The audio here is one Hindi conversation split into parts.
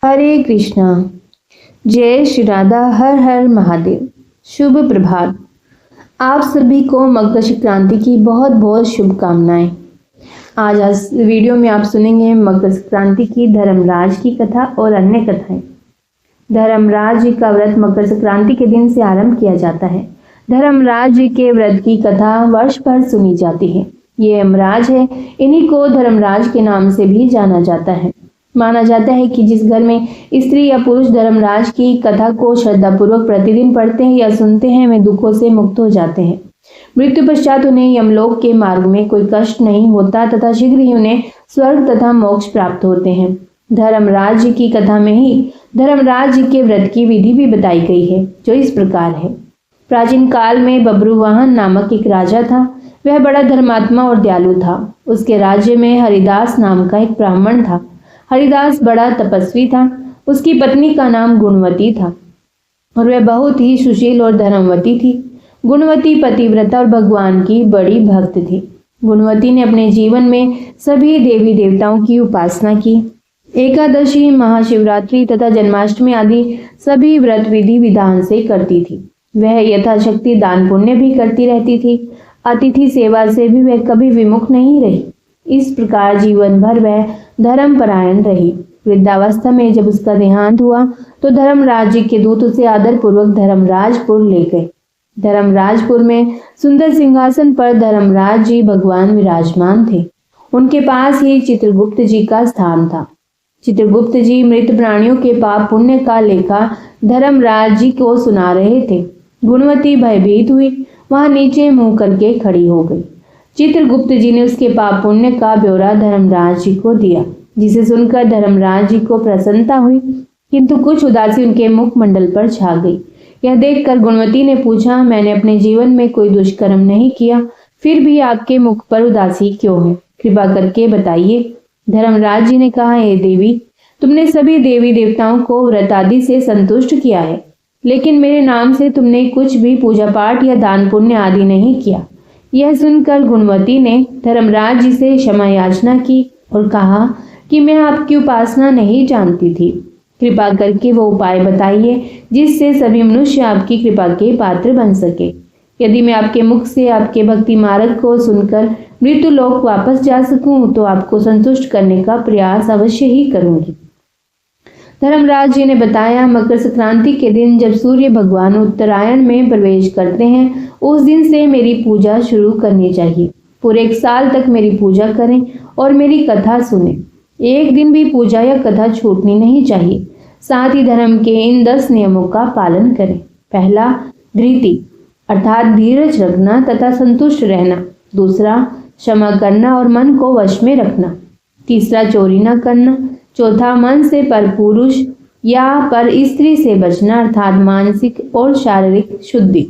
हरे कृष्णा। जय श्री राधा। हर हर महादेव। शुभ प्रभात। आप सभी को मकर संक्रांति की बहुत बहुत शुभकामनाएं। आज वीडियो में आप सुनेंगे मकर संक्रांति की धर्मराज की कथा और अन्य कथाएं। धर्मराज जी का व्रत मकर संक्रांति के दिन से आरंभ किया जाता है। धर्मराज जी के व्रत की कथा वर्ष भर सुनी जाती है। ये यमराज है, इन्हीं को धर्मराज के नाम से भी जाना जाता है। माना जाता है कि जिस घर में स्त्री या पुरुष धर्मराज की कथा को श्रद्धापूर्वक प्रतिदिन पढ़ते हैं या सुनते हैं, वे दुखों से मुक्त हो जाते हैं। मृत्यु पश्चात उन्हें यमलोक के मार्ग में कोई कष्ट नहीं होता तथा शीघ्र ही उन्हें स्वर्ग तथा मोक्ष प्राप्त होते हैं। धर्मराज जी की कथा में ही धर्मराज जी के व्रत की विधि भी बताई गई है, जो इस प्रकार है। प्राचीन काल में बब्रुवाहन नामक एक राजा था। वह बड़ा धर्मात्मा और दयालु था। उसके राज्य में हरिदास नाम का एक ब्राह्मण था। हरिदास बड़ा तपस्वी था। उसकी पत्नी का नाम गुणवती था और वह बहुत ही सुशील और धर्मवती थी। गुणवती पतिव्रता और भगवान की बड़ी भक्त थी। गुणवती ने अपने जीवन में सभी देवी देवताओं की उपासना की। एकादशी, महाशिवरात्रि तथा जन्माष्टमी आदि सभी व्रत विधि विधान से करती थी। वह यथाशक्ति दान पुण्य भी करती रहती थी। अतिथि सेवा से भी वह कभी विमुख नहीं रही। इस प्रकार जीवन भर वह धर्मपरायण रही। वृद्धावस्था में जब उसका देहांत हुआ तो धर्मराज जी के दूत उसे आदर पूर्वक धर्मराजपुर ले गए। धर्मराजपुर में सुंदर सिंहासन पर धर्मराज जी भगवान विराजमान थे। उनके पास ही चित्रगुप्त जी का स्थान था। चित्रगुप्त जी मृत प्राणियों के पाप पुण्य का लेखा धर्मराज जी को सुना रहे थे। गुणवती भयभीत हुई, वहां नीचे मुंह करके खड़ी हो गई। चित्रगुप्त जी ने उसके पाप पुण्य का ब्यौरा धर्मराज जी को दिया, जिसे सुनकर धर्मराज जी को प्रसन्नता हुई, किंतु कुछ उदासी उनके मुखमंडल पर छा गई। यह देखकर गुणवती ने पूछा, मैंने अपने जीवन में कोई दुष्कर्म नहीं किया, फिर भी आपके मुख पर उदासी क्यों है? कृपा करके बताइए। धर्मराज जी ने कहा, हे देवी, तुमने सभी देवी देवताओं को व्रत आदि से संतुष्ट किया है, लेकिन मेरे नाम से तुमने कुछ भी पूजा पाठ या दान पुण्य आदि नहीं किया। यह सुनकर गुणवती ने धर्मराज जी से क्षमा याचना की और कहा कि मैं आपकी उपासना नहीं जानती थी। कृपा करके वो उपाय बताइए जिससे सभी मनुष्य आपकी कृपा के पात्र बन सके। यदि मैं आपके मुख से आपके भक्ति मार्ग को सुनकर मृत्यु लोक वापस जा सकूं तो आपको संतुष्ट करने का प्रयास अवश्य ही करूंगी। धर्मराज जी ने बताया, मकर संक्रांति के दिन जब सूर्य भगवान उत्तरायण में प्रवेश करते हैं, उस दिन से मेरी पूजा शुरू करनी चाहिए। पूरे 1 साल तक मेरी पूजा करें और मेरी कथा सुनें। एक दिन भी पूजा या कथा छूटनी नहीं चाहिए। साथ ही धर्म के इन 10 नियमों का पालन करें। पहला, धृति अर्थात धीरज रखना तथा संतुष्ट रहना। दूसरा, क्षमा करना और मन को वश में रखना। तीसरा, चोरी न करना। चौथा, मन से पर पुरुष या पर स्त्री से बचना अर्थात मानसिक और शारीरिक शुद्धि।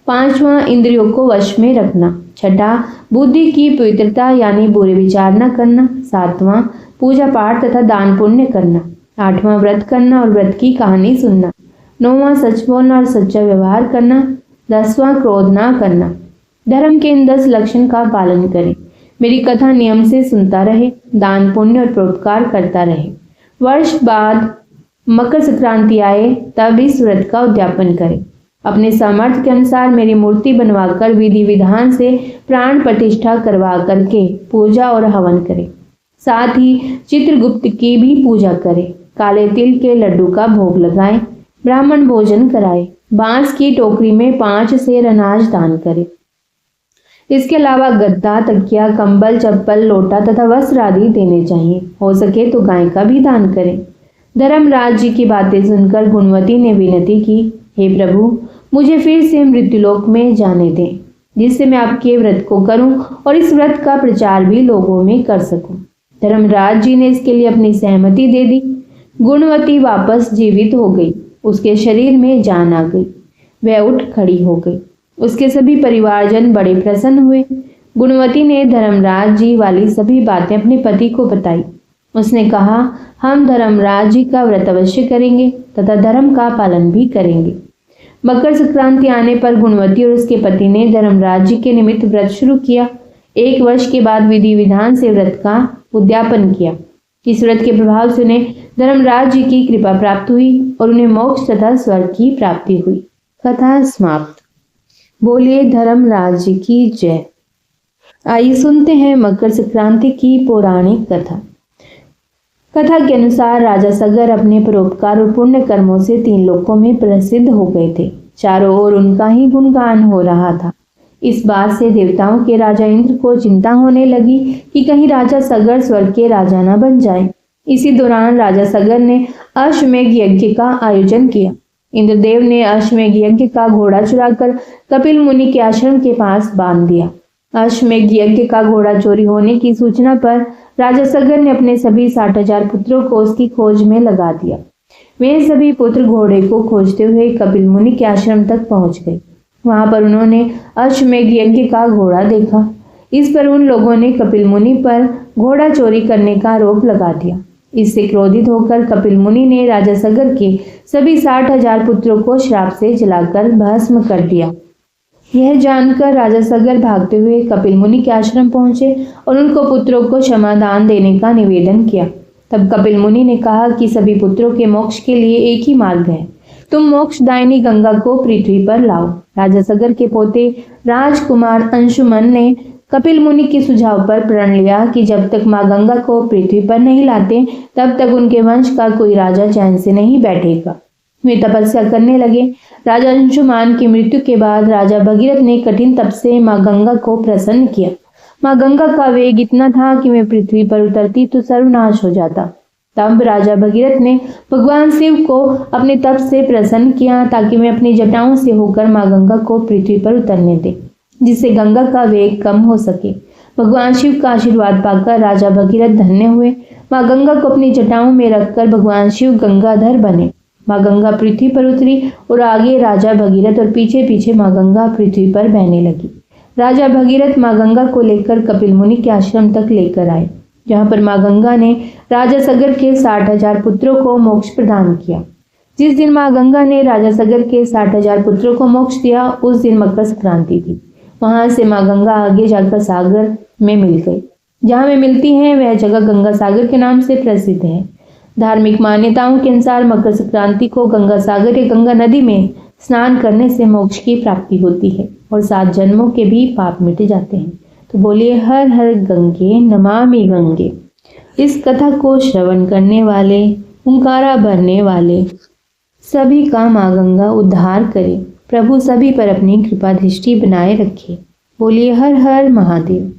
पांचवा, इंद्रियों को वश में रखना। छठा, बुद्धि की पवित्रता यानी बुरे विचार न करना। सातवां, पूजा पाठ तथा दान पुण्य करना। आठवां, व्रत करना और व्रत की कहानी सुनना। नौवां, सच बोलना और सच्चा व्यवहार करना। 10वां, क्रोध ना करना। धर्म के इन 10 लक्षण का पालन करें। मेरी कथा नियम से सुनता रहे, दान पुण्य और परोपकार करता रहे। वर्ष बाद मकर संक्रांति आए तब इस व्रत का उद्यापन करें। अपने सामर्थ्य के अनुसार मेरी मूर्ति बनवाकर विधि विधान से प्राण प्रतिष्ठा करवा करके पूजा और हवन करें। साथ ही चित्रगुप्त की भी पूजा करें। काले तिल के लड्डू का भोग लगाएं। ब्राह्मण भोजन कराएं। बांस की टोकरी में 5 सेर अनाज दान करें। इसके अलावा गद्दा, तकिया, कंबल, चप्पल, लोटा तथा वस्त्र आदि देने चाहिए। हो सके तो गाय का भी दान करें। धर्मराज जी की बातें सुनकर गुणवती ने विनती की, हे प्रभु, मुझे फिर से मृत्युलोक में जाने दें, जिससे मैं आपके व्रत को करूं और इस व्रत का प्रचार भी लोगों में कर सकूं। धर्मराज जी ने इसके लिए अपनी सहमति दे दी। गुणवती वापस जीवित हो गई। उसके शरीर में जान आ गई। वह उठ खड़ी हो गई। उसके सभी परिवारजन बड़े प्रसन्न हुए। गुणवती ने धर्मराज जी वाली सभी बातें अपने पति को बताई। उसने कहा, हम धर्मराज जी का व्रत अवश्य करेंगे तथा धर्म का पालन भी करेंगे। मकर संक्रांति आने पर गुणवती और उसके पति ने धर्मराज जी के निमित्त व्रत शुरू किया। 1 वर्ष के बाद विधि विधान से व्रत का उद्यापन किया। इस व्रत के प्रभाव से उन्हें धर्मराज जी की कृपा प्राप्त हुई और उन्हें मोक्ष तथा स्वर्ग की प्राप्ति हुई। कथा समाप्त। बोलिए धर्मराज जी की जय। आइए सुनते हैं मकर संक्रांति की पौराणिक कथा। कथा के अनुसार राजा सगर अपने परोपकार और पुण्य कर्मों से 3 लोकों में प्रसिद्ध हो गए थे। चारों ओर उनका ही गुणगान हो रहा था। इस बात से देवताओं के राजा इंद्र को चिंता होने लगी कि कहीं राजा सगर स्वर्ग के राजा न बन जाए। इसी दौरान राजा सगर ने अश्वमेघ यज्ञ का आयोजन किया। इंद्रदेव ने अश्वमेघ यज्ञ का घोड़ा चुराकर कपिल मुनि के आश्रम के पास बांध दिया। अश्वमेघ यज्ञ का घोड़ा चोरी होने की सूचना पर राजा सगर ने अपने सभी 60,000 पुत्रों को उसकी खोज में लगा दिया। वे सभी पुत्र घोड़े को खोजते हुए कपिल मुनि के आश्रम तक पहुंच गए। वहां पर उन्होंने अश्वमेघ यज्ञ का घोड़ा देखा। इस पर उन लोगों ने कपिल मुनि पर घोड़ा चोरी करने का आरोप लगा दिया। इससे क्रोधित होकर कपिल मुनि ने राजा सगर के सभी 60,000 पुत्रों को श्राप से जलाकर भस्म कर दिया। यह जानकर राजा सगर भागते हुए कपिल मुनि के आश्रम पहुंचे और उनको पुत्रों को क्षमादान देने का निवेदन किया। तब कपिल मुनि ने कहा कि सभी पुत्रों के मोक्ष के लिए एक ही मार्ग है, तुम मोक्षदायिनी गंगा को पृथ्वी पर लाओ। राजा सगर के पोते राजकुमार अंशुमन ने कपिल मुनि के सुझाव पर प्रण लिया कि जब तक मां गंगा को पृथ्वी पर नहीं लाते तब तक उनके वंश का कोई राजा चैन से नहीं बैठेगा। वे तपस्या करने लगे। राजा अंशुमान की मृत्यु के बाद राजा भगीरथ ने कठिन तप से मां गंगा को प्रसन्न किया। मां गंगा का वेग इतना था कि वे पृथ्वी पर उतरती तो सर्वनाश हो जाता। तब राजा भगीरथ ने भगवान शिव को अपने तप से प्रसन्न किया ताकि वे अपनी जटाओं से होकर मां गंगा को पृथ्वी पर उतरने दें, जिससे गंगा का वेग कम हो सके। भगवान शिव का आशीर्वाद पाकर राजा भगीरथ धन्य हुए। मां गंगा को अपनी जटाओं में रखकर भगवान शिव गंगाधर बने। मां गंगा पृथ्वी पर उतरी और आगे राजा भगीरथ और पीछे पीछे मां गंगा पृथ्वी पर बहने लगी। राजा भगीरथ मां गंगा को लेकर कपिल मुनि के आश्रम तक लेकर आए, जहां पर मां गंगा ने राजा सगर के 60,000 पुत्रों को मोक्ष प्रदान किया। जिस दिन मां गंगा ने राजा सगर के 60,000 पुत्रों को मोक्ष दिया उस दिन मकर संक्रांति थी। वहां से मां गंगा आगे जाकर सागर में मिल गई। जहां वे मिलती हैं वह जगह गंगा सागर के नाम से प्रसिद्ध है। धार्मिक मान्यताओं के अनुसार मकर संक्रांति को गंगा सागर या गंगा नदी में स्नान करने से मोक्ष की प्राप्ति होती है और 7 जन्मों के भी पाप मिट जाते हैं। तो बोलिए हर हर गंगे नमामि गंगे। इस कथा को श्रवण करने वाले, हुंकारा भरने वाले सभी का मां गंगा उद्धार करे। प्रभु सभी पर अपनी कृपा दृष्टि बनाए रखे। बोलिए हर हर महादेव।